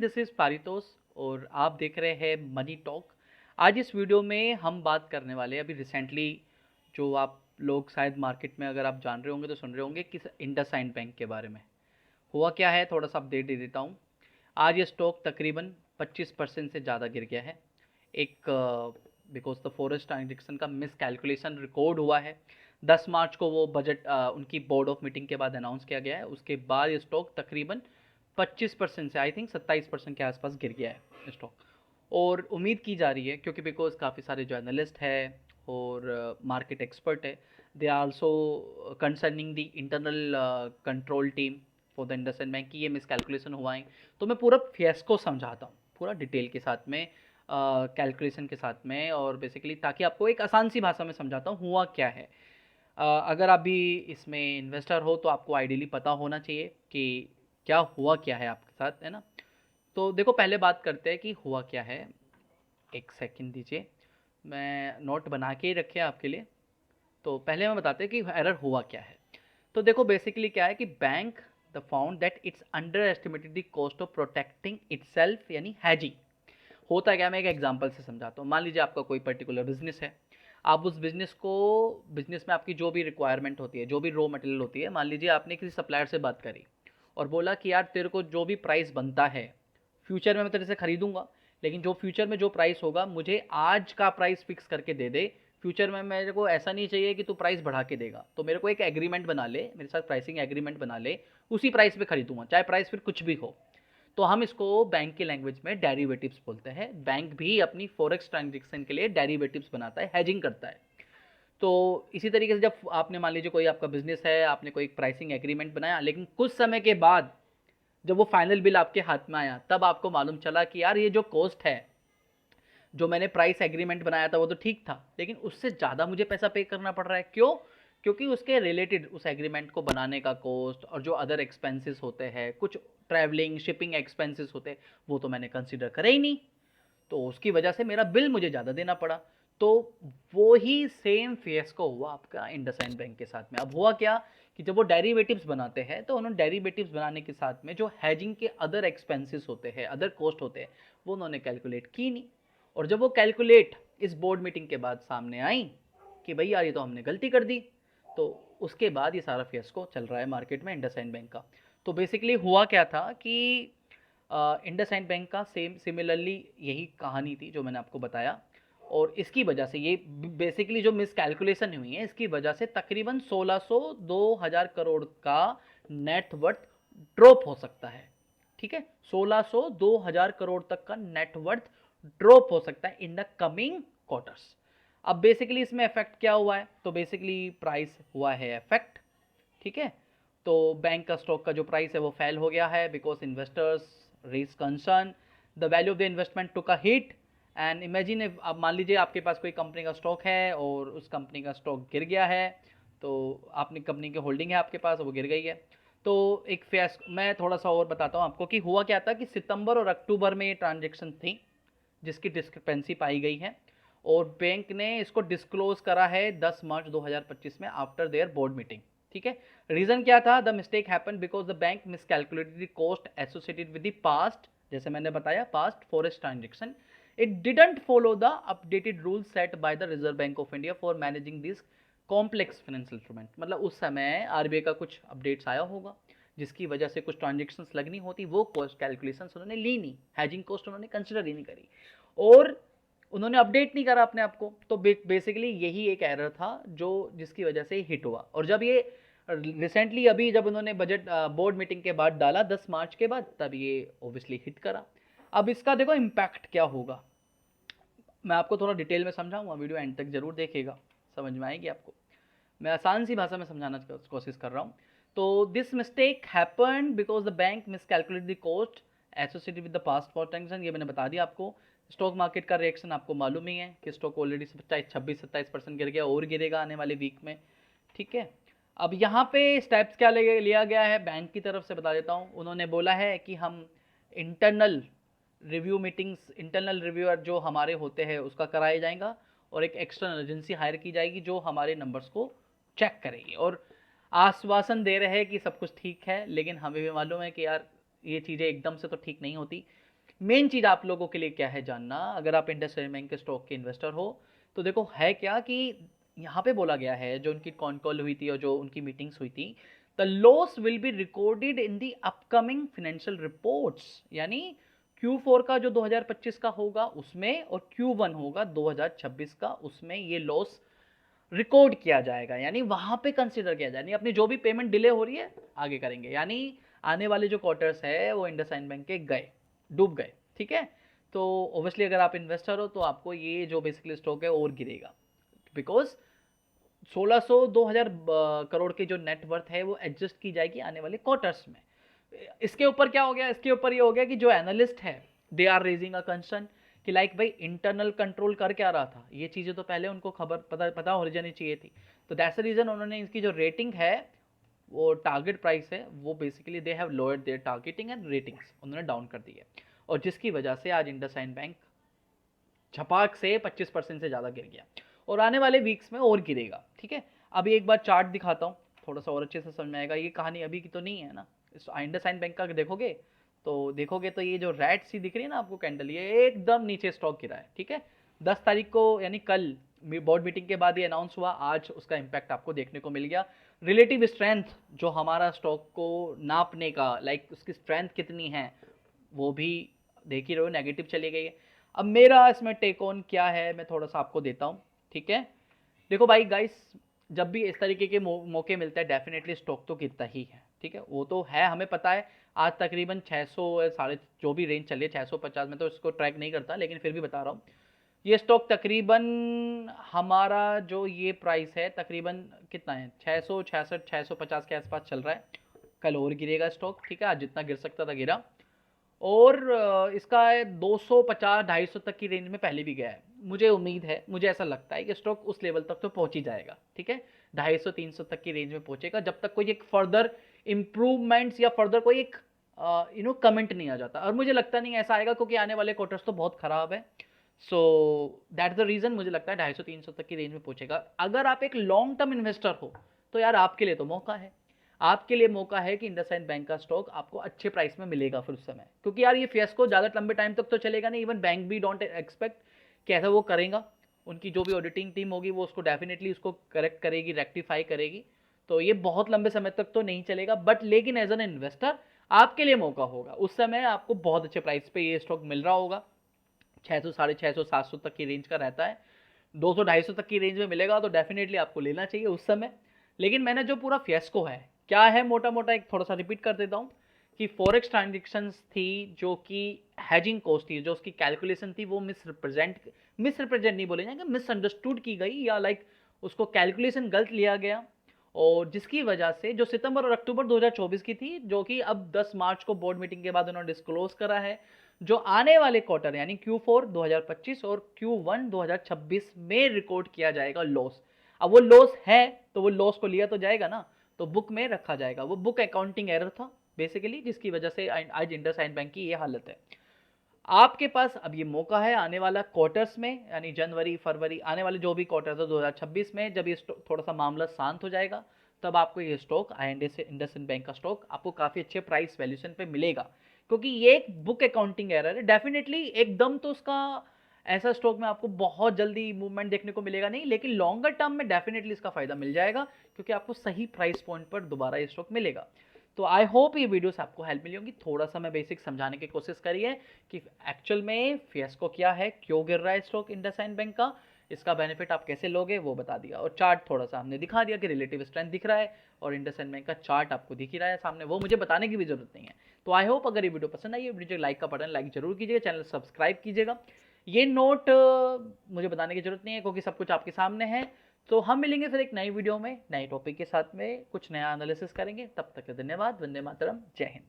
This is Paritosh और आप देख रहे हैं मनी टॉक। आज इस वीडियो में हम बात करने वाले हैं अभी रिसेंटली जो आप लोग शायद मार्केट में अगर आप जान रहे होंगे तो सुन रहे होंगे किस इंडसइंड बैंक के बारे में। हुआ क्या है, थोड़ा सा अपडेट दे देता हूँ। आज ये स्टॉक तकरीबन 25% से ज़्यादा गिर गया है। एक बिकॉज द फॉरेस्ट ट्रांजेक्शन का मिस कैलकुलेशन रिकॉर्ड हुआ है। 10 मार्च को वो बजट उनकी बोर्ड ऑफ मीटिंग के बाद अनाउंस किया गया है। उसके बाद ये स्टॉक तकरीबन 25% से आई थिंक 27% के आसपास गिर गया है स्टॉक। और उम्मीद की जा रही है क्योंकि बिकॉज काफ़ी सारे जो एनालिस्ट है और मार्केट एक्सपर्ट है, they are also concerning the internal control team for the IndusInd bank की ये मिसकैलकुलेशन हुआ है। तो मैं पूरा फियस्को समझाता हूँ पूरा डिटेल के साथ में, कैलकुलेशन के साथ में, और बेसिकली ताकि आपको एक आसान सी भाषा में समझाता हूँ हुआ क्या है। अगर आप भी इसमें इन्वेस्टर हो तो आपको आइडियली पता होना चाहिए कि क्या हुआ क्या है आपके साथ, है ना। तो देखो पहले बात करते हैं कि हुआ क्या है। एक सेकंड दीजिए, मैं नोट बना के ही रखे आपके लिए। तो पहले मैं बताते हैं कि एरर हुआ क्या है। तो देखो बेसिकली क्या है कि bank the found that it's under estimated the cost of protecting itself, यानी हैजिंग। होता क्या, मैं एक एग्जांपल से समझाता हूँ। मान लीजिए आपका कोई पर्टिकुलर बिजनेस है। आप उस बिजनेस में आपकी जो भी रिक्वायरमेंट होती है, जो भी रॉ मटेरियल होती है, मान लीजिए आपने किसी सप्लायर से बात करी और बोला कि यार तेरे को जो भी प्राइस बनता है फ्यूचर में मैं तेरे से खरीदूंगा, लेकिन जो फ्यूचर में जो प्राइस होगा मुझे आज का प्राइस फिक्स करके दे दे। फ्यूचर में मेरे को ऐसा नहीं चाहिए कि तू प्राइस बढ़ा के देगा। तो मेरे को एक एग्रीमेंट बना ले, मेरे साथ प्राइसिंग एग्रीमेंट बना ले, उसी प्राइस पे खरीदूंगा चाहे प्राइस फिर कुछ भी हो। तो हम इसको बैंक की लैंग्वेज में डेरिवेटिव्स बोलते हैं। बैंक भी अपनी फॉरेक्स ट्रांजेक्शन के लिए डेरिवेटिव्स बनाता है, हेजिंग करता है। तो इसी तरीके से जब आपने मान लीजिए कोई आपका बिजनेस है, आपने कोई प्राइसिंग एग्रीमेंट बनाया, लेकिन कुछ समय के बाद जब वो फाइनल बिल आपके हाथ में आया तब आपको मालूम चला कि यार ये जो कॉस्ट है, जो मैंने प्राइस एग्रीमेंट बनाया था वो तो ठीक था, लेकिन उससे ज़्यादा मुझे पैसा पे करना पड़ रहा है। क्यों? क्योंकि उसके रिलेटेड उस एग्रीमेंट को बनाने का कॉस्ट और जो अदर एक्सपेंसेस होते हैं, कुछ ट्रैवलिंग शिपिंग एक्सपेंसेस होते हैं, वो तो मैंने कंसिडर करे ही नहीं। तो उसकी वजह से मेरा बिल मुझे ज़्यादा देना पड़ा। तो वो ही सेम फियस्को हुआ आपका इंडसइंड बैंक के साथ में। अब हुआ क्या कि जब वो डेरिवेटिव्स बनाते हैं तो उन्होंने डेरिवेटिव्स बनाने के साथ में जो हैजिंग के अदर एक्सपेंसेस होते हैं, अदर कॉस्ट होते हैं, वो उन्होंने कैलकुलेट की नहीं। और जब वो कैलकुलेट इस बोर्ड मीटिंग के बाद सामने आई कि भाई यार ये तो हमने गलती कर दी, तो उसके बाद ये सारा फियस्को चल रहा है मार्केट में इंडसइंड बैंक का। तो बेसिकली हुआ क्या था कि इंडसइंड बैंक का सेम सिमिलरली यही कहानी थी जो मैंने आपको बताया। और इसकी वजह से ये बेसिकली जो मिस कैलकुलेशन हुई है, इसकी वजह से तकरीबन 1600 2000 करोड़ का नेटवर्थ ड्रॉप हो सकता है। ठीक है, 1600 2000 करोड़ तक का नेटवर्थ ड्रॉप हो सकता है इन द कमिंग क्वार्टर्स। अब बेसिकली इसमें इफेक्ट क्या हुआ है, तो बेसिकली प्राइस हुआ है इफेक्ट। ठीक है, तो बैंक का स्टॉक का जो प्राइस है वो फेल हो गया है because investors raise concern, the value of the investment took a hit. And imagine, अब मान लीजिए आपके पास कोई कंपनी का स्टॉक है और उस कंपनी का स्टॉक गिर गया है, तो आपने कंपनी की होल्डिंग है आपके पास, वो गिर गई है। तो एक फेस मैं थोड़ा सा और बताता हूँ आपको कि हुआ क्या था कि सितंबर और अक्टूबर में ये ट्रांजेक्शन थी जिसकी डिस्क्रिपेंसी पाई गई है, और बैंक ने इसको डिस्क्लोज करा है 10 मार्च 2025 में आफ्टर देयर बोर्ड मीटिंग। ठीक है, रीजन क्या था? The mistake happen because the bank miscalculated the cost associated with the past, जैसे मैंने बताया past forest transaction. It didn't follow the updated rule set by the Reserve Bank of India for managing this complex financial instrument. मतलब उस समय RBI का कुछ updates आया होगा जिसकी वजह से कुछ ट्रांजेक्शन्स लगनी होती, वो कॉस्ट कैलकुलेशंस उन्होंने ली नहीं, हैजिंग कॉस्ट उन्होंने कंसिडर ही नहीं करी, और उन्होंने अपडेट नहीं करा अपने आप को। तो बेसिकली यही एक एरर था जो जिसकी वजह से हिट हुआ। और जब ये रिसेंटली अभी जब उन्होंने बजट बोर्ड मीटिंग के बाद डाला 10 मार्च के बाद, तब ये ऑब्वियसली हिट करा। अब इसका देखो इम्पैक्ट क्या होगा, मैं आपको थोड़ा डिटेल में समझाऊंगा, वीडियो एंड तक जरूर देखिएगा, समझ में आएगी आपको। मैं आसान सी भाषा में समझाना कोशिश कर रहा हूँ। तो this mistake happen because the bank miscalculate the cost associated with the past for transaction. ये मैंने बता दिया आपको। स्टॉक मार्केट का रिएक्शन आपको मालूम ही है कि स्टॉक ऑलरेडी 26-27% गिर गया और गिरेगा आने वाले वीक में। ठीक है, अब यहाँ पे स्टेप्स क्या लिया गया है बैंक की तरफ से बता देता हूँ। उन्होंने बोला है कि हम internal review meetings, internal reviewer जो हमारे होते हैं उसका कराया जाएगा, और एक एक्सटर्नल एजेंसी हायर की जाएगी जो हमारे नंबर्स को चेक करेगी। और आश्वासन दे रहे हैं कि सब कुछ ठीक है, लेकिन हमें भी मालूम है कि यार ये चीज़ें एकदम से तो ठीक नहीं होती। मेन चीज़ आप लोगों के लिए क्या है जानना, अगर आप इंडसइंड बैंक के स्टॉक के इन्वेस्टर हो तो देखो है क्या कि यहाँ पे बोला गया है, जो उनकी कॉन कॉल हुई थी और जो उनकी मीटिंग्स हुई थी, the loss will be recorded in the upcoming financial reports, यानी Q4 का जो 2025 का होगा उसमें और Q1 होगा 2026 का, उसमें ये लॉस रिकॉर्ड किया जाएगा, यानी वहां पे कंसिडर किया जाएगा। अपनी जो भी पेमेंट डिले हो रही है आगे करेंगे, यानी आने वाले जो क्वार्टर्स है वो इंडसइंड बैंक के गए, डूब गए, ठीक है। तो ऑब्वियसली अगर आप इन्वेस्टर हो तो आपको ये जो बेसिकली स्टॉक है और गिरेगा, बिकॉज 1600 2000 करोड़ की जो नेटवर्थ है वो एडजस्ट की जाएगी आने वाले क्वार्टर्स में। इसके ऊपर क्या हो गया, इसके ऊपर ये हो गया कि जो एनालिस्ट है they are raising a concern कि लाइक भाई इंटरनल कंट्रोल कर क्या रहा था, ये चीज़ें तो पहले उनको खबर पता हो जानी चाहिए थी। तो दैट्स द रीज़न उन्होंने इसकी जो रेटिंग है, वो टारगेट प्राइस है, वो basically they have lowered their targeting and ratings, उन्होंने डाउन कर दी है, और जिसकी वजह से आज इंडसइंड बैंक झपाक से 25% से ज़्यादा गिर गया और आने वाले वीक्स में और गिरेगा, ठीक है। अभी एक बार चार्ट दिखाता हूँ, थोड़ा सा और अच्छे से समझ में आएगा। ये कहानी अभी की तो नहीं है ना, इस इंडसइंड बैंक का देखोगे तो ये जो रेड सी दिख रही है ना आपको कैंडल, ये एकदम नीचे स्टॉक गिरा है, ठीक है। 10 तारीख को यानी कल बोर्ड मीटिंग के बाद ये अनाउंस हुआ, आज उसका इम्पैक्ट आपको देखने को मिल गया। रिलेटिव स्ट्रेंथ जो हमारा स्टॉक को नापने का, लाइक उसकी स्ट्रेंथ कितनी है, वो भी देख ही रहे हो, नेगेटिव चली गई है। अब मेरा इसमें टेक ऑन क्या है मैं थोड़ा सा आपको देता हूँ, ठीक है। देखो भाई गाइस, जब भी इस तरीके के मौके मिलते हैं डेफिनेटली स्टॉक तो गिरता ही है, ठीक है, वो तो है, हमें पता है। आज तकरीबन 600 साढ़े जो भी रेंज चली है 650 में, तो इसको ट्रैक नहीं करता लेकिन फिर भी बता रहा हूँ। ये स्टॉक तकरीबन हमारा जो ये प्राइस है तकरीबन कितना है, 666 650 के आसपास चल रहा है। कल और गिरेगा स्टॉक, ठीक है, आज जितना गिर सकता था गिरा। और इसका 250 250 तक की रेंज में पहले भी गया है। मुझे उम्मीद है, मुझे ऐसा लगता है कि स्टॉक उस लेवल तक तो पहुंच ही जाएगा, ठीक है, 250 300 तक की रेंज में पहुंचेगा, जब तक कोई एक फर्दर इम्प्रूवमेंट्स या फर्दर कोई एक कमेंट नहीं आ जाता। और मुझे लगता नहीं ऐसा आएगा क्योंकि आने वाले क्वार्टर्स तो बहुत खराब है। सो दैट्स द रीज़न मुझे लगता है 250 300 तक की रेंज में पहुंचेगा। अगर आप एक लॉन्ग टर्म इन्वेस्टर हो तो यार आपके लिए तो मौका है, आपके लिए मौका है कि इंडसइंड बैंक का स्टॉक आपको अच्छे प्राइस में मिलेगा फिर उस समय, क्योंकि यार ये फियास्को ज़्यादा लंबे टाइम तक तो चलेगा नहीं। इवन बैंक भी डोंट एक्सपेक्ट कि ऐसा वो करेगा, उनकी जो भी ऑडिटिंग टीम होगी वो उसको डेफिनेटली उसको करेक्ट करेगी, रेक्टिफाई करेगी, तो ये बहुत लंबे समय तक तो नहीं चलेगा। बट लेकिन एज एन इन्वेस्टर आपके लिए मौका होगा, उस समय आपको बहुत अच्छे प्राइस पे ये स्टॉक मिल रहा होगा। 600 650 700 तक की रेंज का रहता है, 200 250 तक की रेंज में मिलेगा तो डेफिनेटली आपको लेना चाहिए उस समय। लेकिन मैंने जो पूरा फियास्को है क्या है, मोटा मोटा एक थोड़ा सा रिपीट कर देता हूँ कि फॉरेक्स ट्रांजेक्शन्स थी जो कि हैजिंग कॉस्ट थी, जो उसकी कैलकुलेशन थी वो मिसरिप्रेजेंट नहीं बोले जाएंगे, मिसअंडरस्टूड की गई, या लाइक उसको कैलकुलेशन गलत लिया गया, और जिसकी वजह से जो सितंबर और अक्टूबर 2024 की थी, जो कि अब 10 मार्च को बोर्ड मीटिंग के बाद उन्होंने डिस्क्लोज करा है, जो आने वाले क्वार्टर यानी Q4 2025 और Q1 2026 में रिकॉर्ड किया जाएगा लॉस। अब वो लॉस है तो वो लॉस को लिया तो जाएगा ना, तो बुक में रखा जाएगा, वो बुक अकाउंटिंग एरर था बेसिकली, जिसकी वजह से आज इंडसइंड बैंक की ये हालत है। आपके पास अब ये मौका है आने वाला क्वार्टर्स में, यानी जनवरी फरवरी आने वाले जो भी क्वार्टर्स है 2026 में, जब ये थोड़ा सा मामला शांत हो जाएगा तब आपको ये स्टॉक इंडसइंड बैंक का स्टॉक आपको काफ़ी अच्छे प्राइस वैल्यूशन पे मिलेगा, क्योंकि ये एक बुक अकाउंटिंग एरर है। डेफिनेटली एकदम तो उसका ऐसा स्टॉक में आपको बहुत जल्दी मूवमेंट देखने को मिलेगा नहीं, लेकिन लॉन्गर टर्म में डेफिनेटली इसका फायदा मिल जाएगा, क्योंकि आपको सही प्राइस पॉइंट पर दोबारा ये स्टॉक मिलेगा। तो आई होप ये वीडियो से आपको हेल्प मिली होगी। थोड़ा सा मैं बेसिक समझाने की कोशिश करी है कि एक्चुअल में फियास्को क्या है, क्यों गिर रहा है स्टॉक इंडसइंड बैंक का, इसका बेनिफिट आप कैसे लोगे वो बता दिया, और चार्ट थोड़ा सा हमने दिखा दिया कि रिलेटिव स्ट्रेंथ दिख रहा है और इंडसइंड बैंक का चार्ट आपको दिख ही रहा है सामने, वो मुझे बताने की भी जरूरत नहीं है। तो आई होप अगर ये वीडियो पसंद आई है, वीडियो लाइक का बटन लाइक जरूर कीजिएगा, चैनल सब्सक्राइब कीजिएगा। ये नोट मुझे बताने की जरूरत नहीं है क्योंकि सब कुछ आपके सामने है। तो हम मिलेंगे फिर एक नई वीडियो में नए टॉपिक के साथ में, कुछ नया एनालिसिस करेंगे। तब तक के धन्यवाद, वंदे मातरम, जय हिंद।